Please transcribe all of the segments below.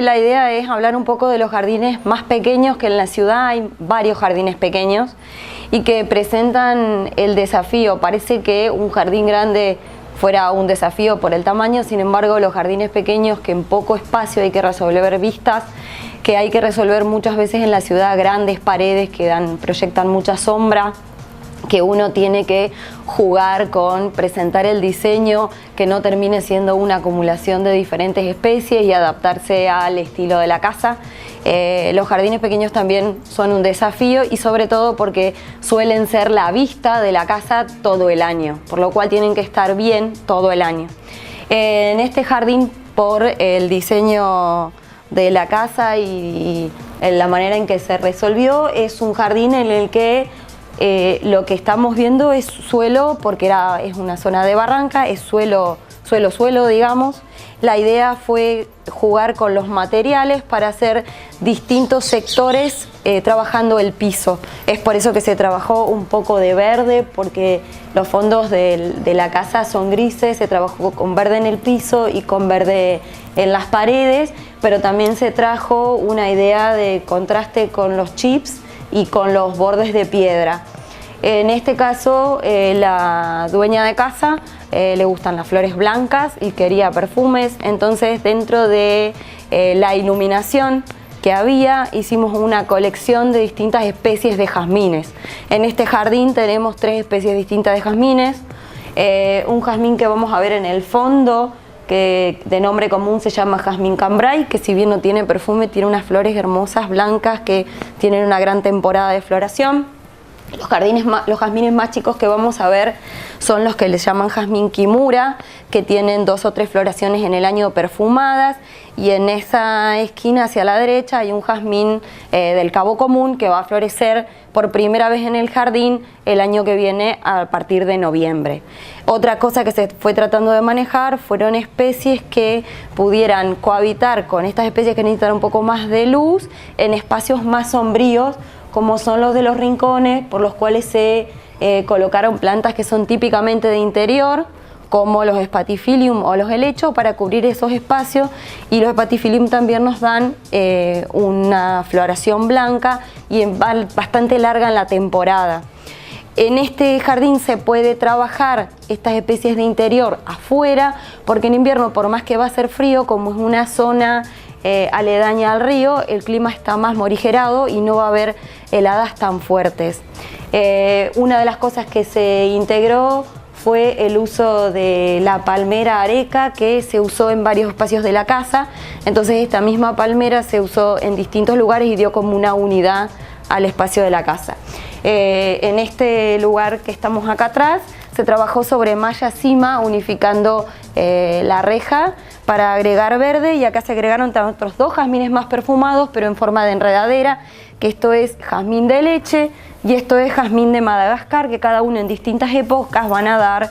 La idea es hablar un poco de los jardines más pequeños, que en la ciudad hay varios jardines pequeños y que presentan el desafío. Parece que un jardín grande fuera un desafío por el tamaño, sin embargo los jardines pequeños, que en poco espacio hay que resolver vistas, que hay que resolver muchas veces en la ciudad, grandes paredes que proyectan mucha sombra, que uno tiene que jugar con presentar el diseño que no termine siendo una acumulación de diferentes especies y adaptarse al estilo de la casa. Los jardines pequeños también son un desafío y sobre todo porque suelen ser la vista de la casa todo el año, por lo cual tienen que estar bien todo el año. En este jardín, por el diseño de la casa y la manera en que se resolvió, es un jardín en el que lo que estamos viendo es suelo, porque es una zona de barranca, es suelo, digamos. La idea fue jugar con los materiales para hacer distintos sectores trabajando el piso. Es por eso que se trabajó un poco de verde, porque los fondos de la casa son grises, se trabajó con verde en el piso y con verde en las paredes, pero también se trajo una idea de contraste con los chips y con los bordes de piedra. En este caso, la dueña de casa le gustan las flores blancas y quería perfumes, entonces dentro de la iluminación que había, hicimos una colección de distintas especies de jazmines. En este jardín tenemos 3 especies distintas de jazmines. Un jazmín que vamos a ver en el fondo, que de nombre común se llama jazmín cambray, que si bien no tiene perfume, tiene unas flores hermosas blancas que tienen una gran temporada de floración. Los jazmines más chicos que vamos a ver son los que les llaman jazmín kimura, que tienen 2 o 3 floraciones en el año perfumadas, y en esa esquina hacia la derecha hay un jazmín del cabo común que va a florecer por primera vez en el jardín el año que viene a partir de noviembre. Otra cosa que se fue tratando de manejar fueron especies que pudieran cohabitar con estas especies que necesitan un poco más de luz en espacios más sombríos, como son los de los rincones, por los cuales se colocaron plantas que son típicamente de interior, como los Spathiphyllum o los helechos, para cubrir esos espacios, y los Spathiphyllum también nos dan una floración blanca y bastante larga en la temporada. En este jardín se puede trabajar estas especies de interior afuera, porque en invierno, por más que va a ser frío, como es una zona aledaña al río, el clima está más morigerado y no va a haber heladas tan fuertes. Una de las cosas que se integró fue el uso de la palmera areca, que se usó en varios espacios de la casa. Entonces esta misma palmera se usó en distintos lugares y dio como una unidad al espacio de la casa. En este lugar que estamos acá atrás se trabajó sobre malla cima, unificando la reja para agregar verde, y acá se agregaron otros 2 jazmines más perfumados, pero en forma de enredadera, que esto es jazmín de leche y esto es jazmín de Madagascar, que cada uno en distintas épocas van a dar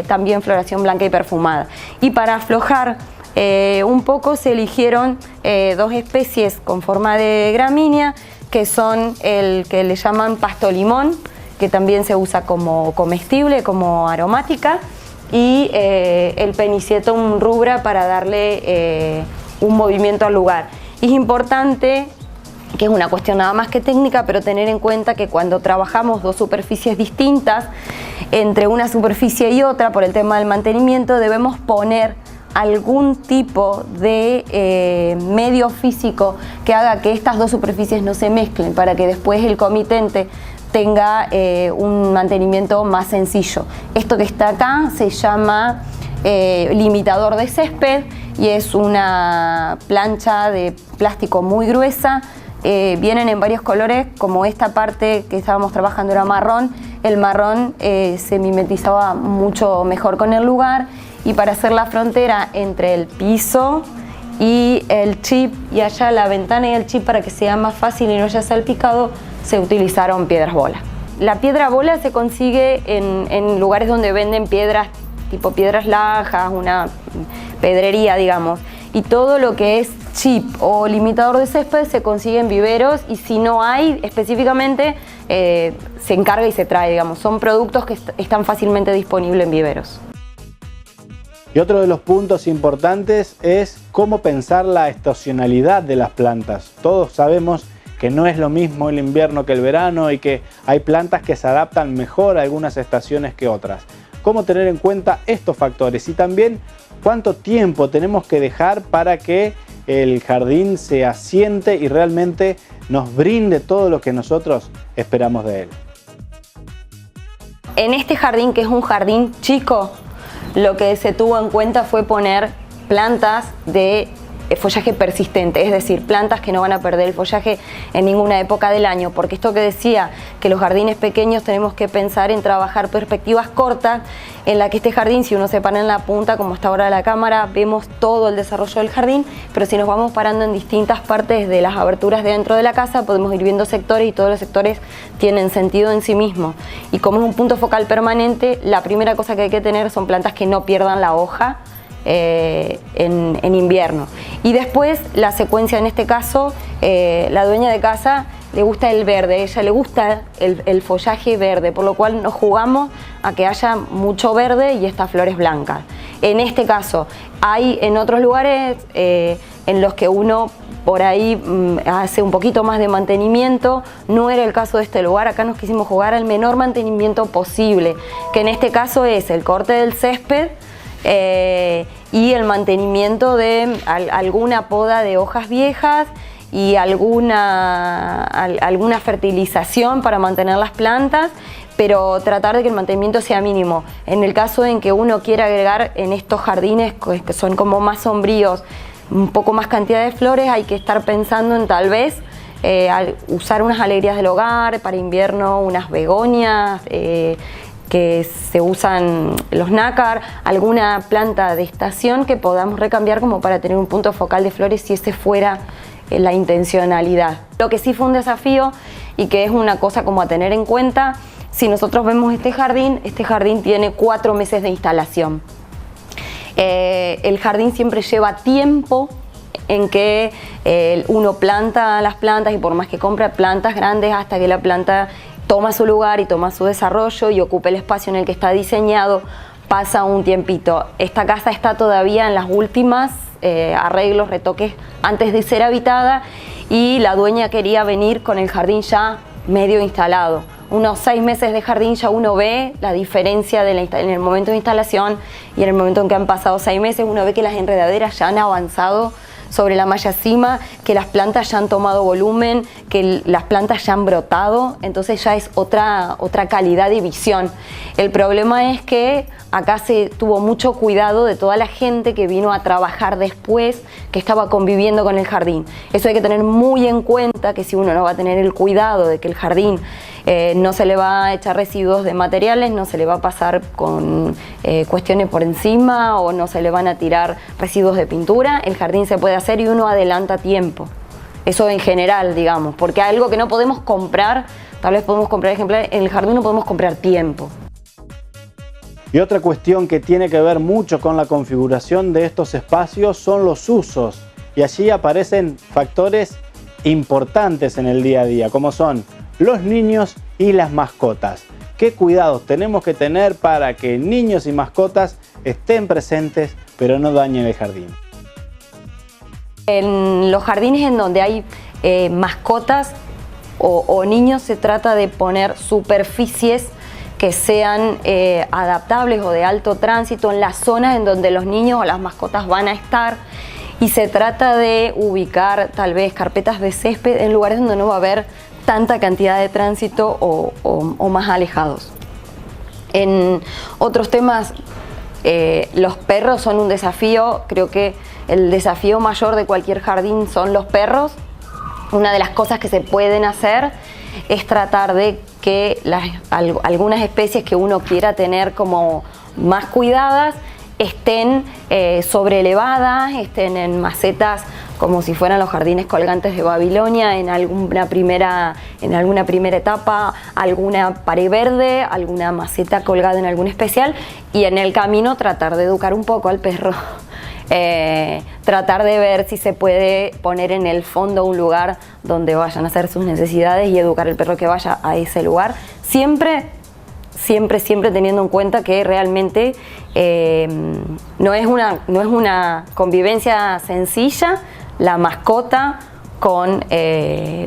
también floración blanca y perfumada. Y para aflojar un poco se eligieron 2 especies con forma de gramínea, que son el que le llaman pasto limón, que también se usa como comestible, como aromática, y el Penicietum rubra para darle un movimiento al lugar. Y es importante, que es una cuestión nada más que técnica, pero tener en cuenta que cuando trabajamos 2 superficies distintas, entre una superficie y otra, por el tema del mantenimiento, debemos poner algún tipo de medio físico que haga que estas 2 superficies no se mezclen, para que después el comitente tenga un mantenimiento más sencillo. Esto que está acá se llama limitador de césped y es una plancha de plástico muy gruesa. Vienen en varios colores, como esta parte que estábamos trabajando era marrón. El marrón se mimetizaba mucho mejor con el lugar, y para hacer la frontera entre el piso y el chip, y allá la ventana y el chip, para que sea más fácil y no haya salpicado, se utilizaron piedras bola. La piedra bola se consigue en lugares donde venden piedras, tipo piedras lajas, una pedrería, digamos. Y todo lo que es chip o limitador de césped se consigue en viveros, y si no hay específicamente, se encarga y se trae, digamos. Son productos que están fácilmente disponibles en viveros. Y otro de los puntos importantes es cómo pensar la estacionalidad de las plantas. Todos sabemos que no es lo mismo el invierno que el verano y que hay plantas que se adaptan mejor a algunas estaciones que otras. Cómo tener en cuenta estos factores y también cuánto tiempo tenemos que dejar para que el jardín se asiente y realmente nos brinde todo lo que nosotros esperamos de él. En este jardín, que es un jardín chico, lo que se tuvo en cuenta fue poner plantas de follaje persistente, es decir, plantas que no van a perder el follaje en ninguna época del año, porque esto que decía, que los jardines pequeños tenemos que pensar en trabajar perspectivas cortas, en la que este jardín, si uno se para en la punta, como está ahora la cámara, vemos todo el desarrollo del jardín, pero si nos vamos parando en distintas partes de las aberturas de dentro de la casa, podemos ir viendo sectores y todos los sectores tienen sentido en sí mismos. Y como es un punto focal permanente, la primera cosa que hay que tener son plantas que no pierdan la hoja en invierno. Y después la secuencia, en este caso, la dueña de casa le gusta el verde, a ella le gusta el follaje verde, por lo cual nos jugamos a que haya mucho verde y estas flores blancas. En este caso, hay en otros lugares en los que uno por ahí hace un poquito más de mantenimiento, no era el caso de este lugar. Acá nos quisimos jugar al menor mantenimiento posible, que en este caso es el corte del césped, y el mantenimiento de alguna poda de hojas viejas y alguna fertilización para mantener las plantas, pero tratar de que el mantenimiento sea mínimo. En el caso en que uno quiera agregar en estos jardines que son como más sombríos un poco más cantidad de flores, hay que estar pensando en tal vez usar unas alegrías del hogar, para invierno unas begonias, que se usan los nácar, alguna planta de estación que podamos recambiar como para tener un punto focal de flores si ese fuera la intencionalidad. Lo que sí fue un desafío y que es una cosa como a tener en cuenta, si nosotros vemos este jardín tiene 4 meses de instalación. El jardín siempre lleva tiempo en que uno planta las plantas y por más que compre plantas grandes hasta que la planta toma su lugar y toma su desarrollo y ocupa el espacio en el que está diseñado, pasa un tiempito. Esta casa está todavía en las últimas arreglos, retoques antes de ser habitada y la dueña quería venir con el jardín ya medio instalado. Unos 6 meses de jardín ya uno ve la diferencia en el momento de instalación y en el momento en que han pasado 6 meses uno ve que las enredaderas ya han avanzado sobre la malla cima, que las plantas ya han tomado volumen, que las plantas ya han brotado, entonces ya es otra calidad de visión. El problema es que acá se tuvo mucho cuidado de toda la gente que vino a trabajar después, que estaba conviviendo con el jardín. Eso hay que tener muy en cuenta, que si uno no va a tener el cuidado de que el jardín no se le va a echar residuos de materiales, no se le va a pasar con cuestiones por encima o no se le van a tirar residuos de pintura, el jardín se puede hacer y uno adelanta tiempo. Eso en general, digamos, porque algo que no podemos comprar, tal vez podemos comprar ejemplares, en el jardín no podemos comprar tiempo. Y otra cuestión que tiene que ver mucho con la configuración de estos espacios son los usos. Y allí aparecen factores importantes en el día a día, como son los niños y las mascotas. ¿Qué cuidados tenemos que tener para que niños y mascotas estén presentes pero no dañen el jardín? En los jardines en donde hay mascotas o niños se trata de poner superficies que sean adaptables o de alto tránsito en las zonas en donde los niños o las mascotas van a estar, y se trata de ubicar tal vez carpetas de césped en lugares donde no va a haber tanta cantidad de tránsito o más alejados. En otros temas, los perros son un desafío. Creo que el desafío mayor de cualquier jardín son los perros. Una de las cosas que se pueden hacer es tratar de que algunas especies que uno quiera tener como más cuidadas estén sobreelevadas, estén en macetas como si fueran los jardines colgantes de Babilonia, en alguna primera etapa, alguna pared verde, alguna maceta colgada en algún especial, y en el camino tratar de educar un poco al perro. Tratar de ver si se puede poner en el fondo un lugar donde vayan a hacer sus necesidades y educar al perro que vaya a ese lugar, siempre siempre teniendo en cuenta que realmente no es una convivencia sencilla la mascota con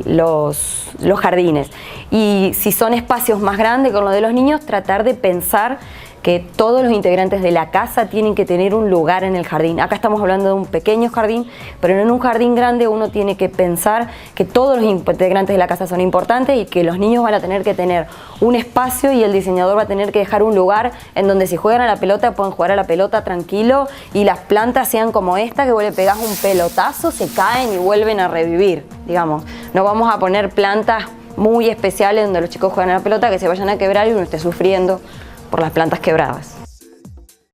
los jardines. Y si son espacios más grandes con lo de los niños, tratar de pensar que todos los integrantes de la casa tienen que tener un lugar en el jardín. Acá estamos hablando de un pequeño jardín, pero en un jardín grande uno tiene que pensar que todos los integrantes de la casa son importantes y que los niños van a tener que tener un espacio y el diseñador va a tener que dejar un lugar en donde si juegan a la pelota pueden jugar a la pelota tranquilo y las plantas sean como esta, que vos le pegás un pelotazo, se caen y vuelven a revivir, digamos. No vamos a poner plantas muy especiales donde los chicos juegan a la pelota que se vayan a quebrar y uno esté sufriendo por las plantas quebradas.